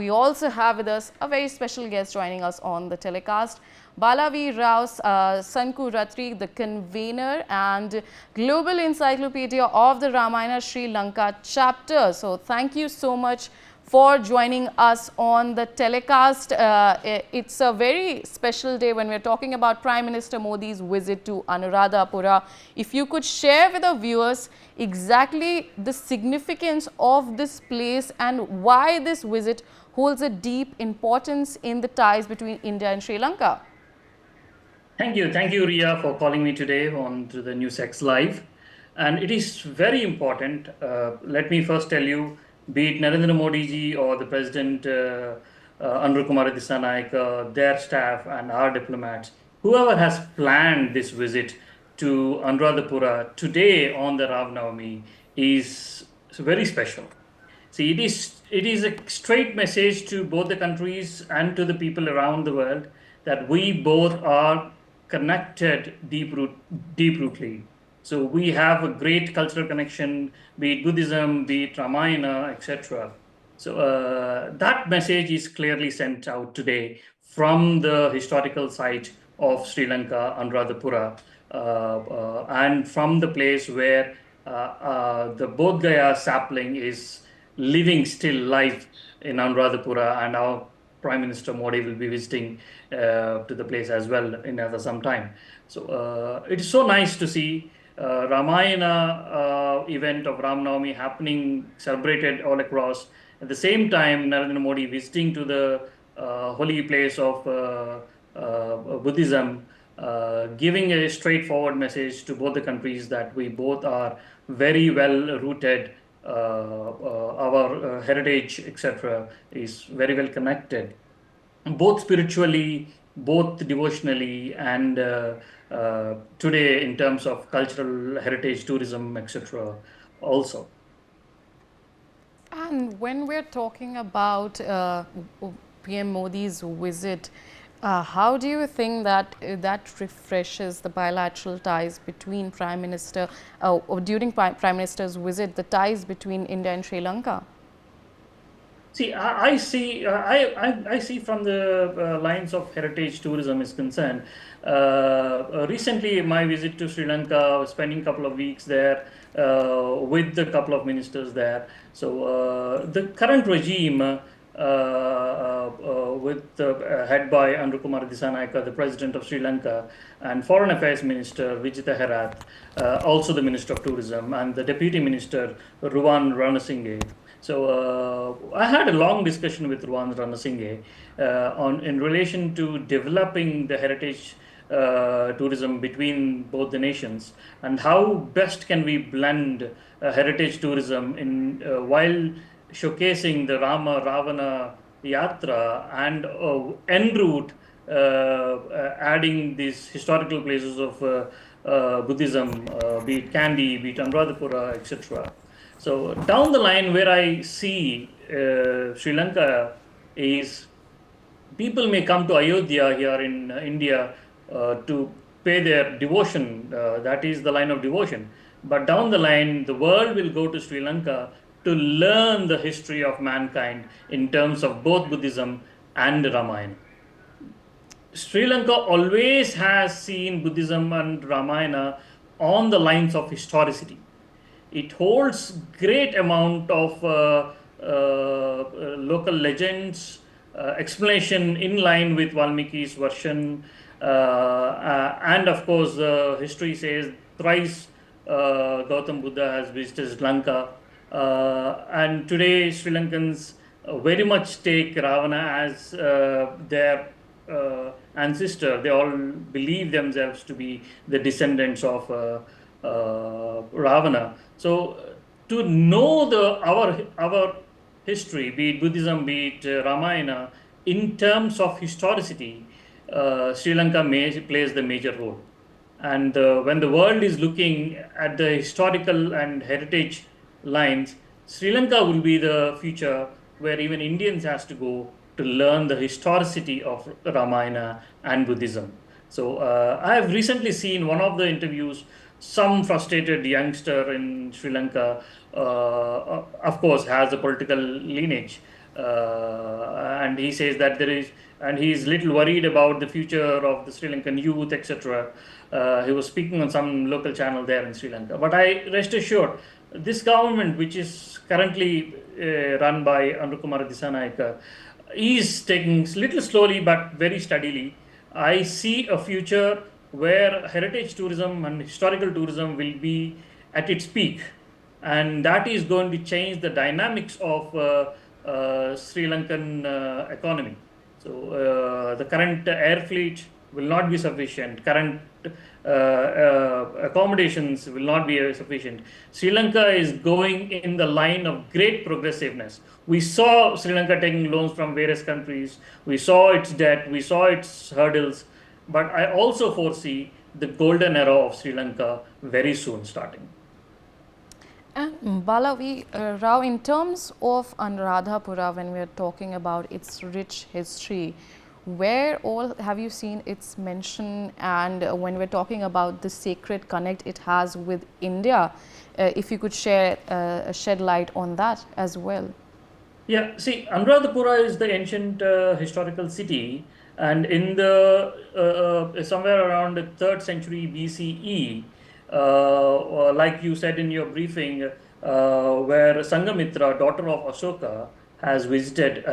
we also have with us a very special guest joining us on the telecast, Bala V Rao Sankuratri, the convener and Global Encyclopedia of the Ramayana Sri Lanka Chapter. So thank you so much for joining us on the telecast. It's a very special day when we're talking about Prime Minister Modi's visit to Anuradhapura. If you could share with our viewers exactly the significance of this place and why this visit holds a deep importance in the ties between India and Sri Lanka. Thank you, Ria, for calling me today on to the Newsx Live. And it is very important. Let me first tell you, be it Narendra Modi ji or the President Kumara Dissanayake, their staff and our diplomats, whoever has planned this visit to Anuradhapura today on the Rav Navami is very special. See, it is a straight message to both the countries and to the people around the world that we both are connected deep-rootedly. So we have a great cultural connection, be it Buddhism, be it Ramayana, etc. So that message is clearly sent out today from the historical site of Sri Lanka, Anuradhapura, and from the place where the Bodh Gaya sapling is living still life in Anuradhapura, and our Prime Minister Modi will be visiting to the place as well in some time. So it is so nice to see Ramayana event of Ram Navami happening, celebrated all across. At the same time, Narendra Modi visiting to the holy place of Buddhism, giving a straightforward message to both the countries that we both are very well rooted. Our heritage, etc., is very well connected, both spiritually, both devotionally, and today in terms of cultural heritage, tourism, etc. also. And when we're talking about PM Modi's visit, how do you think that that refreshes the bilateral ties between Prime Minister, or during Prime Minister's visit, the ties between India and Sri Lanka? See, I see from the lines of heritage tourism is concerned. Recently, my visit to Sri Lanka, I was spending a couple of weeks there with a couple of ministers there. So the current regime, with head by Kumara Dissanayake, the President of Sri Lanka, and Foreign Affairs Minister Vijita Herath, also the Minister of Tourism, and the Deputy Minister Ruwan Ranasinghe. So I had a long discussion with Ruwan Ranasinghe in relation to developing the heritage tourism between both the nations, and how best can we blend heritage tourism in while showcasing the Rama Ravana Yatra and en route adding these historical places of Buddhism, be it Kandy, be it Anuradhapura, etc. So down the line, where I see Sri Lanka is, people may come to Ayodhya here in India to pay their devotion. That is the line of devotion. But down the line, the world will go to Sri Lanka to learn the history of mankind in terms of both Buddhism and Ramayana. Sri Lanka always has seen Buddhism and Ramayana on the lines of historicity. It holds great amount of local legends, explanation in line with Valmiki's version, and of course history says thrice Gautam Buddha has visited Lanka, and today Sri Lankans very much take Ravana as their ancestor. They all believe themselves to be the descendants of Ravana. So to know our history, be it Buddhism, be it Ramayana, in terms of historicity, Sri Lanka plays the major role. And when the world is looking at the historical and heritage lines, Sri Lanka will be the future where even Indians has to go to learn the historicity of Ramayana and Buddhism. So I have recently seen one of the interviews, some frustrated youngster in Sri Lanka, of course, has a political lineage, and he says that and he is little worried about the future of the Sri Lankan youth, etc. He was speaking on some local channel there in Sri Lanka. But I rest assured, this government, which is currently run by Anuradhapura Dissanayake, is taking little slowly but very steadily. I see a future where heritage tourism and historical tourism will be at its peak, and that is going to change the dynamics of Sri Lankan economy. So the current air fleet will not be sufficient. Current accommodations will not be sufficient. Sri Lanka is going in the line of great progressiveness. We saw Sri Lanka taking loans from various countries. We saw its debt. We saw its hurdles. But I also foresee the golden era of Sri Lanka very soon starting. And Bala V Rao, in terms of Anuradhapura, when we are talking about its rich history, where all have you seen its mention? And when we're talking about the sacred connect it has with India, if you could shed light on that as well. Yeah, see, Anuradhapura is the ancient historical city, and in the somewhere around the 3rd century BCE, like you said in your briefing, where Sangamitra, daughter of Ashoka, has visited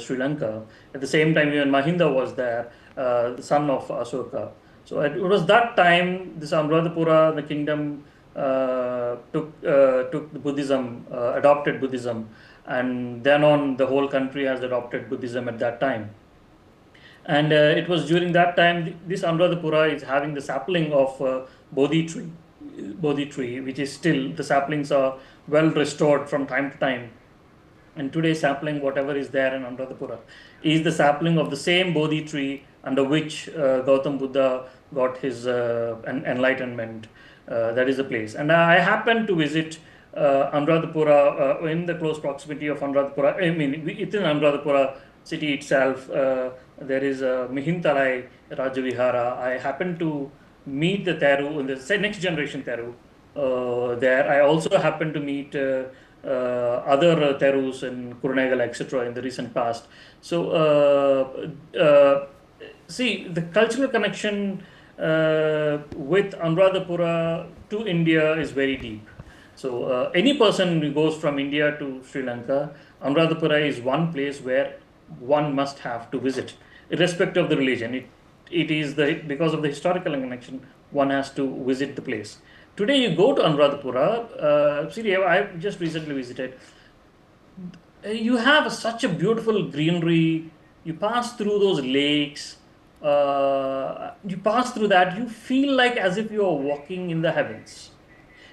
Sri Lanka. At the same time, even Mahinda was there, the son of Ashoka. So it was that time this Anuradhapura, the kingdom, took Buddhism, adopted Buddhism, and then on the whole country has adopted Buddhism at that time. And it was during that time this Anuradhapura is having the sapling of Bodhi tree, which is still, the saplings are well restored from time to time. And today's sapling, whatever is there in Anuradhapura, is the sapling of the same Bodhi tree under which Gautam Buddha got his enlightenment. That is the place. And I happened to visit Anuradhapura in the close proximity of Anuradhapura. I mean, within Anuradhapura city itself, there is a Mihintalai Rajavihara. I happened to meet the Teru, the next generation Teru there. I also happened to meet other Terus in Kurunegala, etc. in the recent past. So, see, the cultural connection with Anuradhapura to India is very deep. So, any person who goes from India to Sri Lanka, Anuradhapura is one place where one must have to visit, irrespective of the religion. It is because of the historical connection, one has to visit the place. Today, you go to Anuradhapura, I just recently visited. You have such a beautiful greenery. You pass through those lakes. You pass through that. You feel like as if you are walking in the heavens.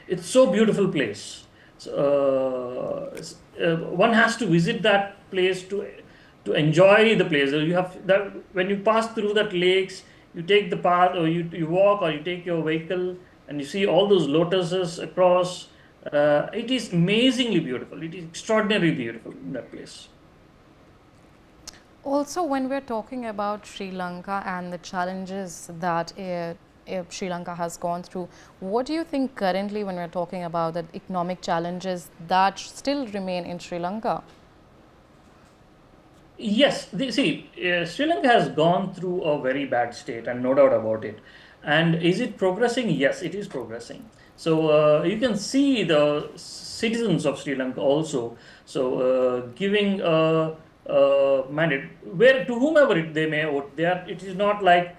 It's so beautiful place. So, one has to visit that place to enjoy the place. You have that when you pass through that lakes, you take the path, or you walk, or you take your vehicle, and you see all those lotuses across. It is amazingly beautiful. It is extraordinarily beautiful in that place. Also, when we're talking about Sri Lanka and the challenges that Sri Lanka has gone through, what do you think currently when we're talking about the economic challenges that still remain in Sri Lanka? Yes, Sri Lanka has gone through a very bad state, and no doubt about it. And is it progressing? Yes, it is progressing. So you can see the citizens of Sri Lanka also. So giving a mandate where to whomever they may vote. It is not like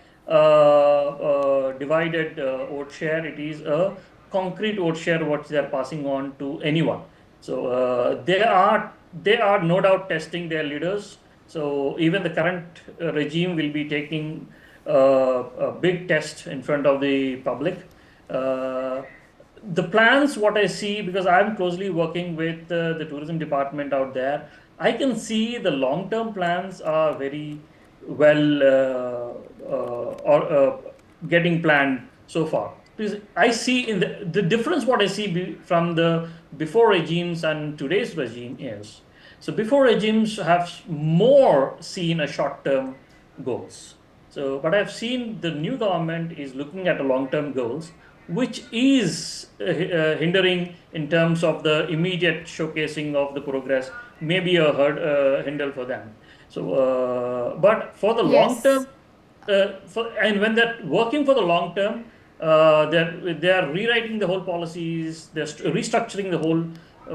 divided vote share. It is a concrete vote share what they are passing on to anyone. So they are no doubt testing their leaders. So even the current regime will be taking a big test in front of the public. The plans, what I see, because I'm closely working with the tourism department out there, I can see the long-term plans are very well getting planned so far. Because I see in the difference, what I see from the before regimes and today's regime is, so before regimes have more seen a short-term goals. So, but I've seen the new government is looking at a long-term goals, which is hindering in terms of the immediate showcasing of the progress may be a hindrance for them. So, but for the long Yes. term, and when they're working for the long term, they are rewriting the whole policies, they're restructuring the whole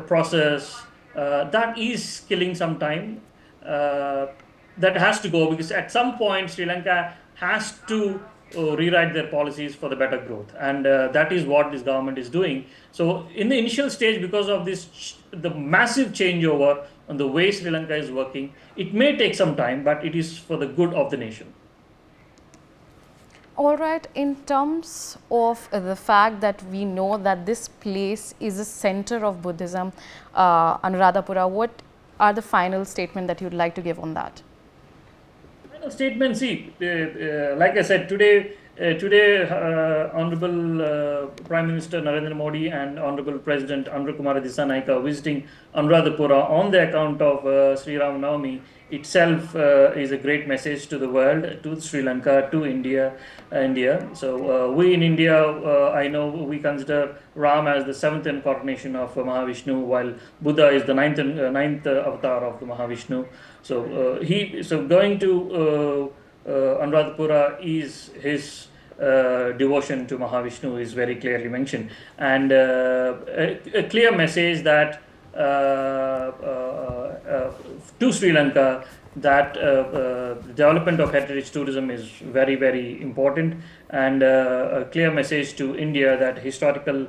process. That is killing some time. That has to go, because at some point Sri Lanka has to rewrite their policies for the better growth, and that is what this government is doing. So in the initial stage, because of this the massive changeover on the way Sri Lanka is working, it may take some time, but it is for the good of the nation. All right, in terms of the fact that we know that this place is a center of Buddhism, Anuradhapura, what are the final statement that you'd like to give on that? Final statement, see, like I said, today Honorable Prime Minister Narendra Modi and Honorable President Kumara Dissanayake are visiting Anuradhapura on the account of Sri Ram Navami itself is a great message to the world, to Sri Lanka, to India. So we in India, I know we consider Ram as the 7th incarnation of Mahavishnu, while Buddha is the ninth avatar of the Mahavishnu. So going to Anuradhapura is his devotion to Mahavishnu is very clearly mentioned, and a clear message that to Sri Lanka that the development of heritage tourism is very, very important, and a clear message to India that historical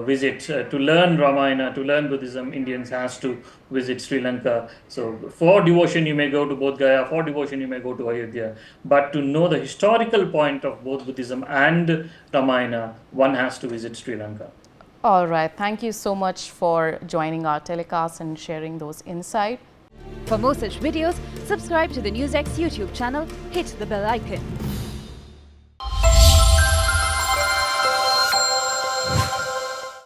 visits to learn Ramayana, to learn Buddhism, Indians has to visit Sri Lanka. So for devotion you may go to Bodh Gaya, for devotion you may go to Ayodhya, but to know the historical point of both Buddhism and Ramayana, one has to visit Sri Lanka. All right, thank you so much for joining our telecast and sharing those insights. For more such videos, subscribe to the Newsx YouTube channel, hit the bell icon.